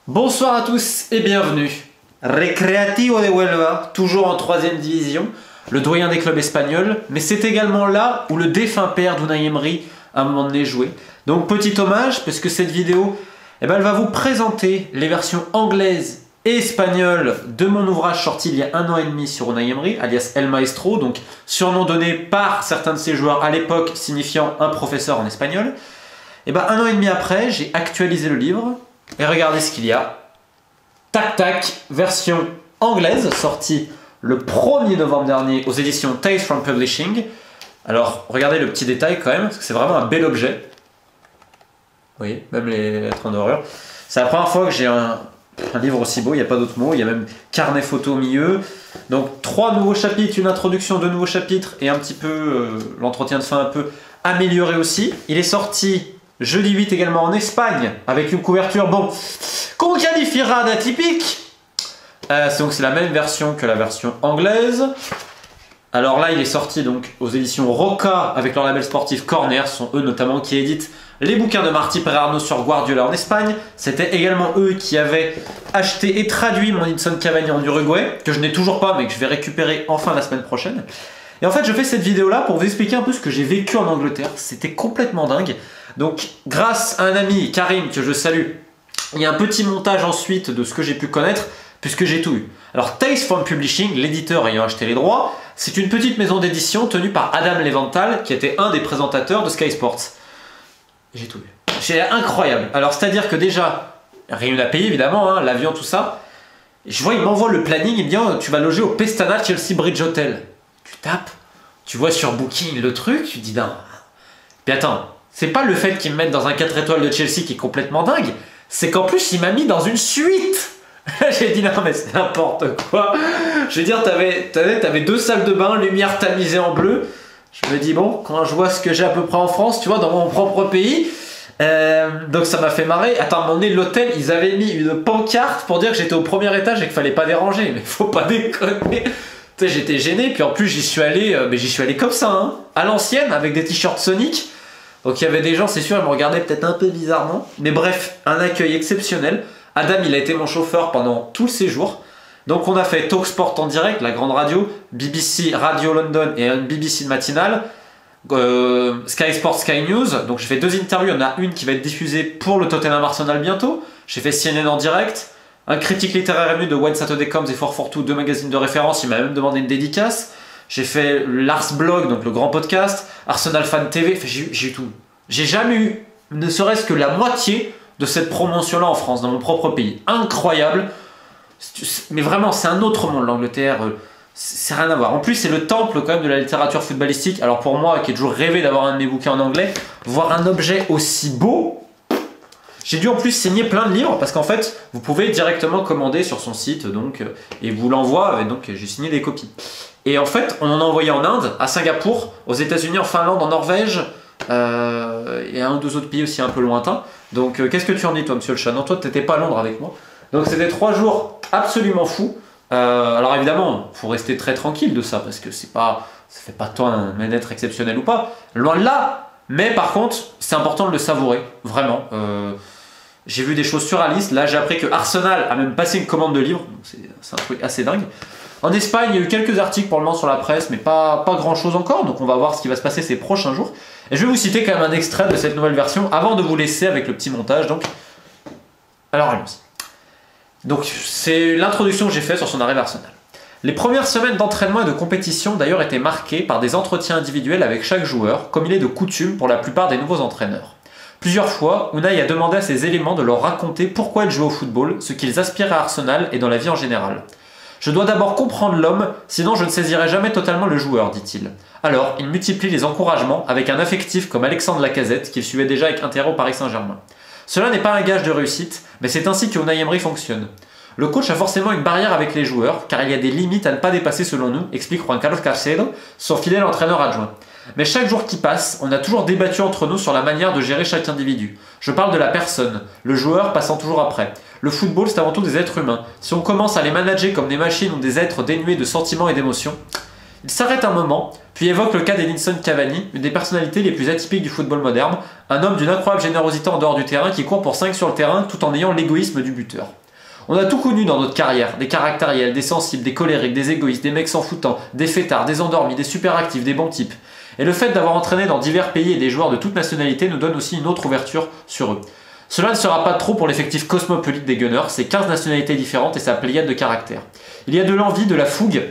Bonsoir à tous et bienvenue. Recreativo de Huelva, toujours en 3ème division, le doyen des clubs espagnols, mais c'est également là où le défunt père d'Unai Emery à un moment donné jouait. Donc petit hommage, parce que cette vidéo, elle va vous présenter les versions anglaises et espagnoles de mon ouvrage sorti il y a 1 an et demi sur Unai Emery, alias El Maestro, donc surnom donné par certains de ses joueurs à l'époque, signifiant un professeur en espagnol. Et 1 an et demi après, j'ai actualisé le livre. Et regardez ce qu'il y a. Tac tac, version anglaise, sortie le 1er novembre dernier aux éditions Tales from Publishing. Alors, regardez le petit détail quand même, parce que c'est vraiment un bel objet. Vous voyez, même les lettres en dorure. C'est la première fois que j'ai un livre aussi beau, il n'y a pas d'autre mot. Il y a même carnet photo au milieu. Donc, 3 nouveaux chapitres, une introduction, 2 nouveaux chapitres, et un petit peu l'entretien de fin un peu amélioré aussi. Il est sorti jeudi 8 également en Espagne, avec une couverture, bon, qu'on qualifiera d'atypique. Donc c'est la même version que la version anglaise. Alors là, il est sorti donc aux éditions Roca, avec leur label sportif Corner, ce sont eux notamment qui éditent les bouquins de Martí Perarno sur Guardiola en Espagne. C'était également eux qui avaient acheté et traduit mon Edson Cavani en Uruguay, que je n'ai toujours pas, mais que je vais récupérer enfin la semaine prochaine. Et en fait, je fais cette vidéo-là pour vous expliquer un peu ce que j'ai vécu en Angleterre. C'était complètement dingue. Donc, grâce à un ami, Karim, que je salue, il y a un petit montage ensuite de ce que j'ai pu connaître, puisque j'ai tout eu. Alors, Tales from Publishing, l'éditeur ayant acheté les droits, c'est une petite maison d'édition tenue par Adam Leventhal, qui était un des présentateurs de Sky Sports. J'ai tout eu. C'est incroyable. Alors, c'est-à-dire que déjà, rien à payer évidemment, hein, l'avion, tout ça. Je vois, il m'envoie le planning, il me dit oh, tu vas loger au Pestana Chelsea Bridge Hotel. Tu tapes, tu vois sur Booking le truc, tu te dis non. Puis attends. C'est pas le fait qu'ils me mettent dans un 4 étoiles de Chelsea qui est complètement dingue, c'est qu'en plus il m'a mis dans une suite. J'ai dit non mais c'est n'importe quoi. Je veux dire, t'avais 2 salles de bain, lumière tamisée en bleu. Je me dis bon, quand je vois ce que j'ai à peu près en France, tu vois, dans mon propre pays, donc ça m'a fait marrer. Attends, à un moment donné, l'hôtel, ils avaient mis une pancarte pour dire que j'étais au 1er étage et qu'il fallait pas déranger. Mais faut pas déconner. Tu sais, j'étais gêné, puis en plus j'y suis allé comme ça, hein, à l'ancienne, avec des t-shirts Sonic. Donc il y avait des gens, c'est sûr, ils me regardaient peut-être un peu bizarrement. Mais bref, un accueil exceptionnel. Adam, il a été mon chauffeur pendant tout le séjour. Donc on a fait Talksport en direct, la grande radio, BBC Radio London et une BBC matinale, Sky Sports, Sky News. Donc j'ai fait 2 interviews, il y en a une qui va être diffusée pour le Tottenham Arsenal bientôt. J'ai fait CNN en direct, un critique littéraire ému de When Saturday Comes et 442, 2 magazines de référence, il m'a même demandé une dédicace. J'ai fait l'Ars Blog, donc le grand podcast, Arsenal Fan TV, enfin, j'ai eu tout. J'ai jamais eu, ne serait-ce que la moitié de cette promotion-là en France, dans mon propre pays. Incroyable. Mais vraiment, c'est un autre monde, l'Angleterre. C'est rien à voir. En plus, c'est le temple quand même de la littérature footballistique. Alors pour moi, qui ai toujours rêvé d'avoir un de mes bouquins en anglais, voir un objet aussi beau. J'ai dû en plus signer plein de livres parce qu'en fait, vous pouvez directement commander sur son site donc, et vous l'envoie. Et donc, j'ai signé des copies. Et en fait, on en a envoyé en Inde, à Singapour, aux États-Unis, en Finlande, en Norvège, et à 1 ou 2 autres pays aussi un peu lointains. Donc, qu'est-ce que tu en dis, toi, monsieur le chat? Non, toi, tu n'étais pas à Londres avec moi. Donc, c'était 3 jours absolument fous. Alors, évidemment, il faut rester très tranquille de ça, parce que ça fait pas tant un bien-être exceptionnel ou pas. Loin de là. Mais par contre, c'est important de le savourer, vraiment. J'ai vu des choses surréalistes. Là, j'ai appris que Arsenal a même passé une commande de livres. C'est un truc assez dingue. En Espagne, il y a eu quelques articles pour le moment sur la presse, mais pas grand-chose encore. Donc on va voir ce qui va se passer ces prochains jours. Et je vais vous citer quand même un extrait de cette nouvelle version avant de vous laisser avec le petit montage. Donc, alors allons-y. Donc c'est l'introduction que j'ai faite sur son arrivée à Arsenal. Les premières semaines d'entraînement et de compétition d'ailleurs étaient marquées par des entretiens individuels avec chaque joueur, comme il est de coutume pour la plupart des nouveaux entraîneurs. Plusieurs fois, Unai a demandé à ses éléments de leur raconter pourquoi ils jouaient au football, ce qu'ils aspiraient à Arsenal et dans la vie en général. Je dois d'abord comprendre l'homme, sinon je ne saisirai jamais totalement le joueur, dit-il. Alors, il multiplie les encouragements avec un affectif comme Alexandre Lacazette, qu'il suivait déjà avec intérêt au Paris Saint-Germain. Cela n'est pas un gage de réussite, mais c'est ainsi que Unai Emery fonctionne. Le coach a forcément une barrière avec les joueurs, car il y a des limites à ne pas dépasser selon nous, explique Juan Carlos Carcedo, son fidèle entraîneur adjoint. Mais chaque jour qui passe, on a toujours débattu entre nous sur la manière de gérer chaque individu. Je parle de la personne, le joueur passant toujours après. Le football, c'est avant tout des êtres humains. Si on commence à les manager comme des machines ou des êtres dénués de sentiments et d'émotions, Il s'arrête un moment, puis évoque le cas d'Edinson Cavani, une des personnalités les plus atypiques du football moderne, un homme d'une incroyable générosité en dehors du terrain qui court pour 5 sur le terrain tout en ayant l'égoïsme du buteur. On a tout connu dans notre carrière, des caractériels, des sensibles, des colériques, des égoïstes, des mecs sans foutant, des fêtards, des endormis, des super actifs, des bons types. Et le fait d'avoir entraîné dans divers pays et des joueurs de toute nationalité nous donne aussi une autre ouverture sur eux. Cela ne sera pas trop pour l'effectif cosmopolite des Gunners, c'est 15 nationalités différentes et sa pléiade de caractères. Il y a de l'envie, de la fougue,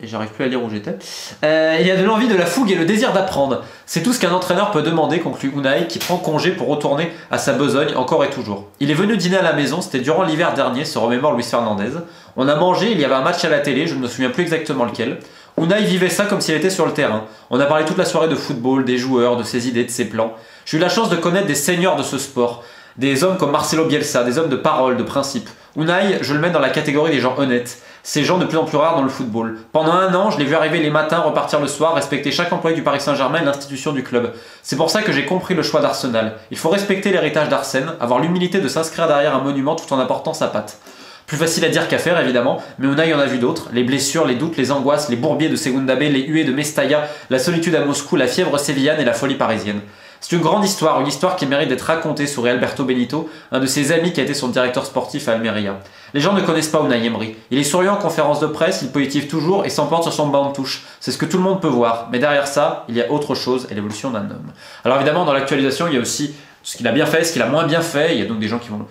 et j'arrive plus à lire où j'étais. Il y a de l'envie, de la fougue et le désir d'apprendre. C'est tout ce qu'un entraîneur peut demander, conclut Unai, qui prend congé pour retourner à sa besogne encore et toujours. Il est venu dîner à la maison, c'était durant l'hiver dernier, se remémore Luis Fernandez. On a mangé, il y avait un match à la télé, je ne me souviens plus exactement lequel. Unai vivait ça comme s'il était sur le terrain. On a parlé toute la soirée de football, des joueurs, de ses idées, de ses plans. J'ai eu la chance de connaître des seigneurs de ce sport. Des hommes comme Marcelo Bielsa, des hommes de parole, de principe. Unai, je le mets dans la catégorie des gens honnêtes. Ces gens de plus en plus rares dans le football. Pendant un an, je l'ai vu arriver les matins, repartir le soir, respecter chaque employé du Paris Saint-Germain et l'institution du club. C'est pour ça que j'ai compris le choix d'Arsenal. Il faut respecter l'héritage d'Arsène, avoir l'humilité de s'inscrire derrière un monument tout en apportant sa patte. Plus facile à dire qu'à faire évidemment, mais Unai en a vu d'autres. Les blessures, les doutes, les angoisses, les bourbiers de Segunda B, les huées de Mestalla, la solitude à Moscou, la fièvre sévillane et la folie parisienne. C'est une grande histoire, une histoire qui mérite d'être racontée sur Alberto Benito, un de ses amis qui a été son directeur sportif à Almeria. Les gens ne connaissent pas Unai Emery. Il est souriant en conférence de presse, il positive toujours et s'emporte sur son banc de touche. C'est ce que tout le monde peut voir, mais derrière ça, il y a autre chose et l'évolution d'un homme. Alors évidemment, dans l'actualisation, il y a aussi ce qu'il a bien fait, ce qu'il a moins bien fait. Il y a donc des gens qui vont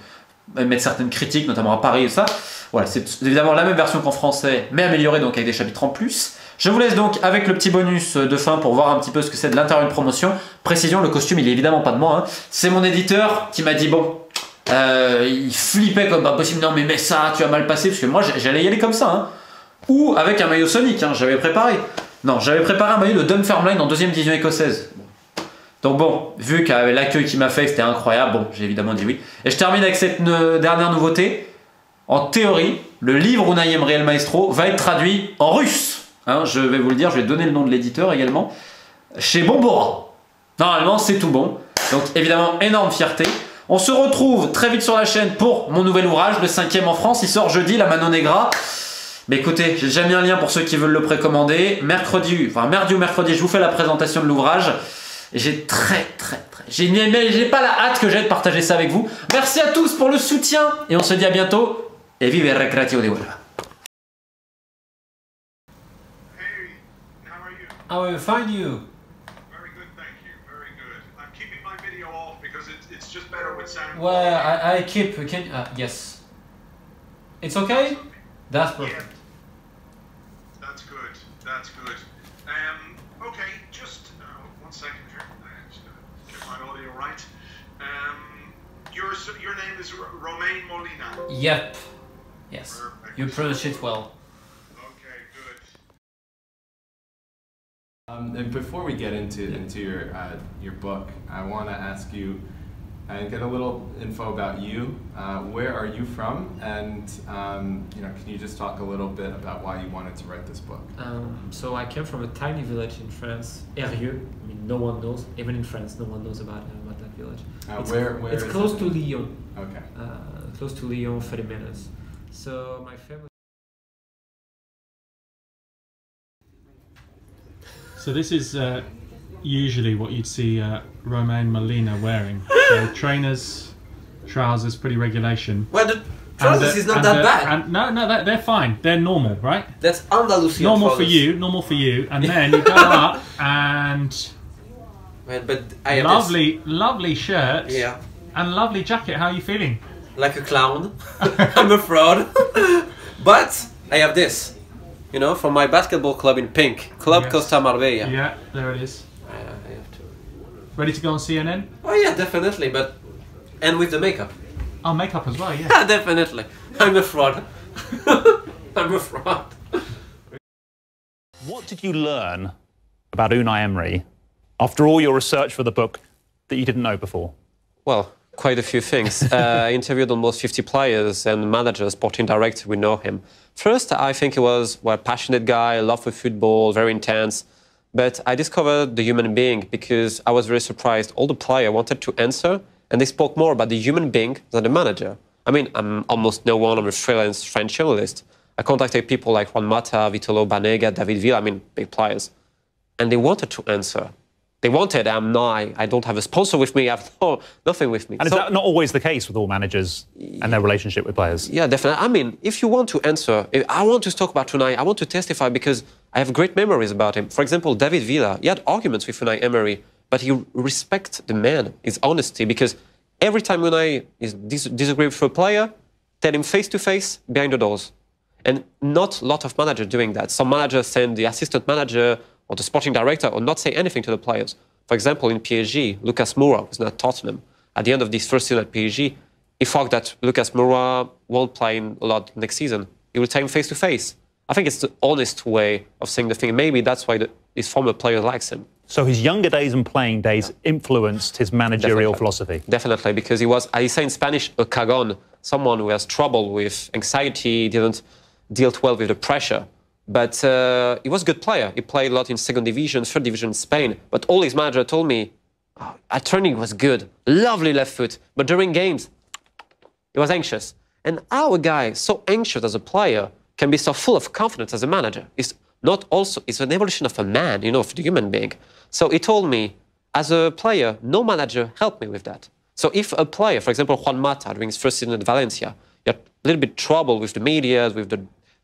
mettre certaines critiques, notamment à Paris et ça. Voilà, c'est évidemment la même version qu'en français, mais améliorée donc avec des chapitres en plus. Je vous laisse donc avec le petit bonus de fin pour voir un petit peu ce que c'est de l'intérieur d'une promotion. Précision, le costume il est évidemment pas de moi, hein. C'est mon éditeur qui m'a dit bon, il flippait comme pas possible, non mais ça, tu as mal passé, parce que moi j'allais y aller comme ça, hein. Ou avec un maillot Sonic, hein, j'avais préparé. Non, j'avais préparé un maillot de Dunfermline en 2e division écossaise. Donc bon, vu qu'avec l'accueil qu'il m'a fait, c'était incroyable, bon, j'ai évidemment dit oui. Et je termine avec cette dernière nouveauté. En théorie, le livre Unai Emery El Maestro va être traduit en russe. Hein, je vais vous le dire, je vais donner le nom de l'éditeur également. Chez Bombora. Normalement, c'est tout bon. Donc évidemment, énorme fierté. On se retrouve très vite sur la chaîne pour mon nouvel ouvrage, le 5e en France. Il sort jeudi, La Mano Negra. Mais écoutez, j'ai déjà mis un lien pour ceux qui veulent le précommander. Mardi ou mercredi, je vous fais la présentation de l'ouvrage. Et j'ai j'ai pas la hâte que j'ai de partager ça avec vous. Merci à tous pour le soutien. Et on se dit à bientôt. Et vive el Recreativo de Huelva. I will find you. Very good, thank you. Very good. I'm keeping my video off because it's just better with sound. Well, I keep. Yes. It's okay? That's perfect. Yeah. That's good. That's good. Okay, just 1 second here. Just gonna get my audio right. Your name is Romain Molina. Yep. Yes. Perfect. You pronounce it well. Okay, good. And before we get into your book, I want to ask you and get a little info about you. Where are you from? And can you just talk a little bit about why you wanted to write this book? So I came from a tiny village in France, Eyrieux. I mean, no one knows, even in France, no one knows about that village. Where it's is close it? to Lyon. Okay. Close to Lyon, 30 minutes. So my family. So this is usually what you'd see Romain Molina wearing. So trainers, trousers, pretty regulation. Well, the trousers is not that bad. No, they're fine. They're normal, right? That's Andalusian Normal trousers. for you. And then you go up and Well, but I have lovely shirt. Yeah. And lovely jacket. How are you feeling? Like a clown. I'm a fraud. But I have this. You know, from my basketball club in pink. Club Yes. Costa Marbella. Yeah, there it is. I have to. Ready to go on CNN? Oh yeah, definitely. But and with the makeup. Oh, makeup as well, yeah. Yeah, definitely. I'm a fraud. I'm a fraud. What did you learn about Unai Emery after all your research for the book that you didn't know before? Well, quite a few things. I interviewed almost 50 players and managers, sporting directors, we know him. First, I think he was a passionate guy, love for football, very intense. But I discovered the human being because I was very surprised. All the players wanted to answer, and they spoke more about the human being than the manager. I mean, I'm almost no one, I'm a freelance French journalist. I contacted people like Juan Mata, Vitolo Banega, David Villa, I mean, big players. And they wanted to answer. They wanted, I don't have a sponsor with me, I have nothing with me. And is that not always the case with all managers and their relationship with players? Yeah, definitely. I mean, if you want to answer, I want to talk about Unai, I want to testify because I have great memories about him. For example, David Villa, he had arguments with Unai Emery, but he respects the man, his honesty, because every time Unai is disagree with a player, tell him face to face, behind the doors. And not a lot of managers doing that. Some managers send the assistant manager or the sporting director or not say anything to the players. For example, in PSG, Lucas Moura was not Tottenham. At the end of this first season at PSG, he thought that Lucas Moura won't play a lot next season. He will tell him face to face. I think it's the honest way of saying the thing. Maybe that's why his former player likes him. So his younger days and playing days influenced his managerial philosophy? Definitely, because he was, I say in Spanish, a cagón, someone who has trouble with anxiety, didn't deal well with the pressure. But he was a good player. He played a lot in second division, third division in Spain. But all his manager told me, at training was good, lovely left foot. But during games, he was anxious. And how a guy so anxious as a player can be so full of confidence as a manager? It's an evolution of a man, of the human being. So he told me, as a player, no manager helped me with that. So if a player, for example, Juan Mata, during his first season at Valencia, he had a little bit trouble with the media,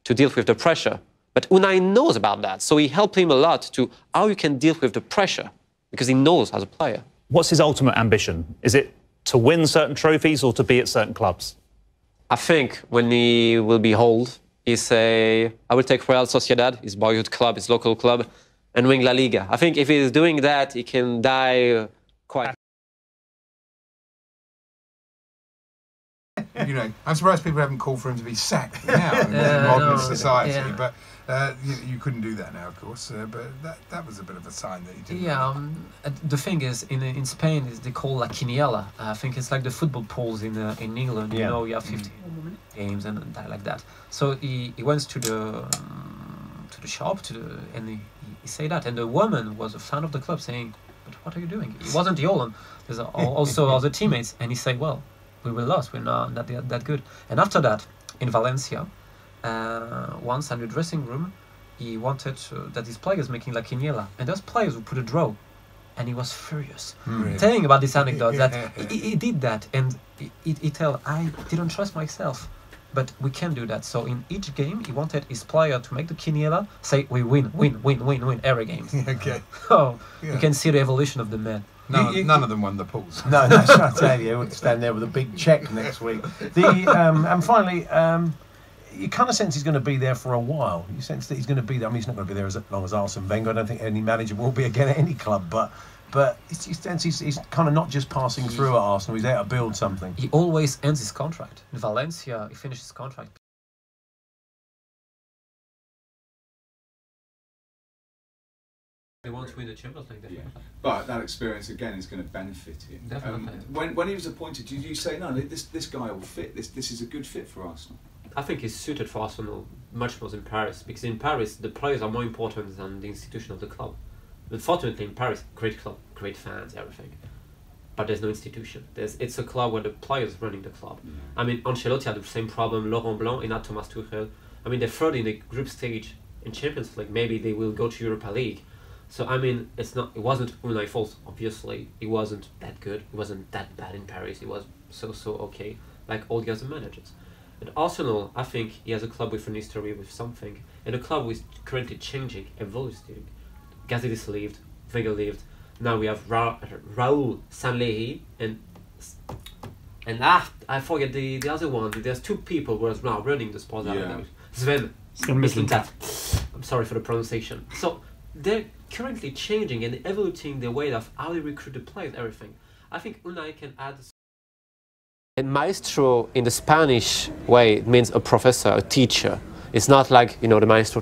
to deal with the pressure. But Unai knows about that, so he helped him a lot to how you can deal with the pressure, because he knows as a player. What's his ultimate ambition? Is it to win certain trophies or to be at certain clubs? I think when he will be old, he say, I will take Real Sociedad, his boyhood club, his local club, and win La Liga. I think if he's doing that, he can die quite... I'm surprised people haven't called for him to be sacked now in modern society, but you couldn't do that now, of course. But that was a bit of a sign that he didn't. Yeah, the thing is, in Spain, they call La Quiniela. I think it's like the football polls in England. Yeah. You have 50 games and like that. So he went to the shop and he said that, and the woman was a fan of the club, saying, "But what are you doing?" It wasn't Yolan. There's also other teammates, and he said, "Well, we were lost. We're not that good." And after that, in Valencia, once in the dressing room, he wanted that his players making La Quiniela, and those players would put a draw, and he was furious, telling about this anecdote that he did that, and he tell, "I didn't trust myself, but we can do that." So in each game, he wanted his player to make the Quiniela, say, "We win every game." Okay. So you can see the evolution of the man. None of them won the pools. No, that's what I tell you. We'll stand there with a big check next week. And finally, you kind of sense he's going to be there for a while. You sense that he's going to be there. I mean, he's not going to be there as long as Arsene Wenger. I don't think any manager will be again at any club. But you sense he's kind of not just passing through at Arsenal. He's there to build something. He always ends his contract. In Valencia, he finished his contract. They want to win the Champions League, definitely. Yeah. But that experience again is going to benefit him. Definitely. When he was appointed, did you say no? This guy will fit. This is a good fit for Arsenal. I think he's suited for Arsenal much more than Paris, because in Paris the players are more important than the institution of the club. Unfortunately, in Paris, great club, great fans, everything, but there's no institution. It's a club where the players running the club. Yeah. I mean, Ancelotti had the same problem. Laurent Blanc and not Thomas Tuchel. I mean, they're third in the group stage in Champions League. Maybe they will go to Europa League. So I mean, it wasn't Unai's fault. Obviously, he wasn't that good. He wasn't that bad in Paris. He was so okay, like all the other managers. At Arsenal, I think he has a club with an history, with something, and a club is currently changing, evolving. Gazidis left, Wenger left. Now we have Raúl Sanllehi and I forget the other one. There's two people who are now running the Sports Academy. Sven Mislintat. I'm sorry for the pronunciation. So they're currently changing and evolving the way of how they recruit the players, everything. I think Unai can add. And maestro in the Spanish way means a professor, a teacher. It's not like, the maestro,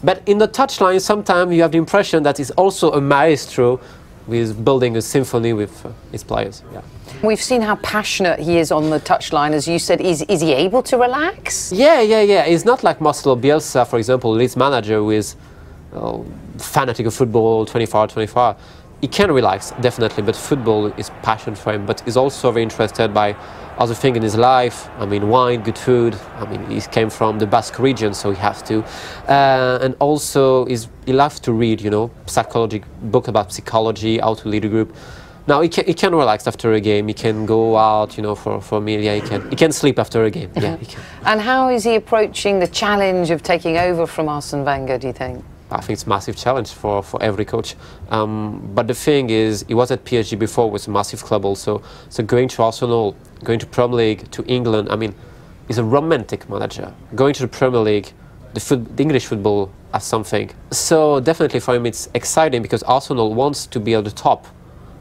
but in the touchline sometimes you have the impression that he's also a maestro with building a symphony with his players. Yeah. We've seen how passionate he is on the touchline, as you said. Is he able to relax? Yeah. He's not like Marcelo Bielsa, for example, Leeds manager, who is fanatic of football, 24/24. he can relax, definitely, but football is passion for him. But he's also very interested by other things in his life. I mean, wine, good food. I mean, he came from the Basque region, so he has to. And also, he loves to read, you know, book about psychology, how to lead a group. Now, he can relax after a game. He can go out, you know, for a meal. Yeah, he can sleep after a game. Yeah, he can. And how is he approaching the challenge of taking over from Arsene Wenger, do you think? I think it's a massive challenge for every coach. But the thing is, he was at PSG before, with a massive club also. So going to Arsenal, going to Premier League, to England, I mean, he's a romantic manager. Going to the Premier League, the English football has something. So definitely for him it's exciting, because Arsenal wants to be at the top.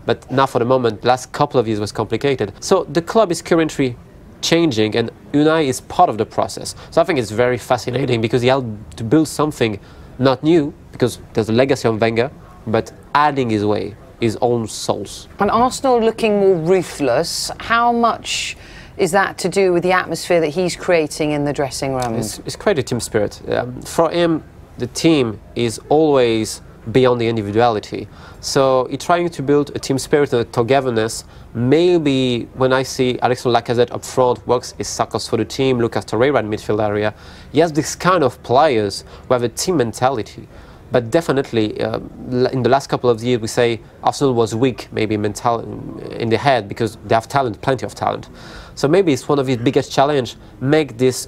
But now for the moment, the last couple of years was complicated. So the club is currently changing, and Unai is part of the process. So I think it's very fascinating, because he helped to build something not new, because there's a legacy of Wenger, but adding his way, his own souls. And Arsenal looking more ruthless, how much is that to do with the atmosphere that he's creating in the dressing room? It's quite a team spirit. For him, the team is always beyond the individuality. So he's trying to build a team spirit and a togetherness. Maybe when I see Alexandre Lacazette up front, works his circles for the team, Lucas Torreira in midfield area, he has this kind of players who have a team mentality. But definitely, in the last couple of years, we say Arsenal was weak, maybe in the head, because they have talent, plenty of talent. So maybe it's one of his biggest challenges, make these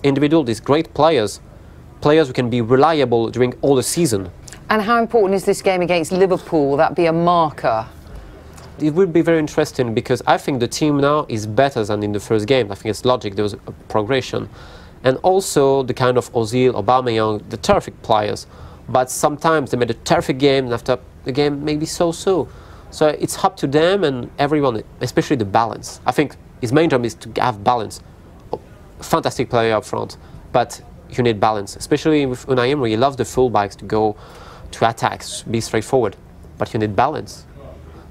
great players who can be reliable during all the season. And how important is this game against Liverpool? Will that be a marker? It will be very interesting, because I think the team now is better than in the first game. I think it's logic, there was a progression. And also the kind of Ozil, Aubameyang, the terrific players. But sometimes they made a terrific game, and after the game maybe so-so. So it's up to them and everyone, especially the balance. I think his main job is to have balance. Fantastic player up front, but you need balance. Especially with Unai Emery, he loves the fullbacks to go to attacks, be straightforward, but you need balance.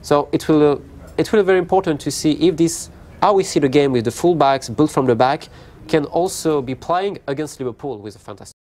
So it will be very important to see if how we see the game with the fullbacks built from the back can also be playing against Liverpool with a fantastic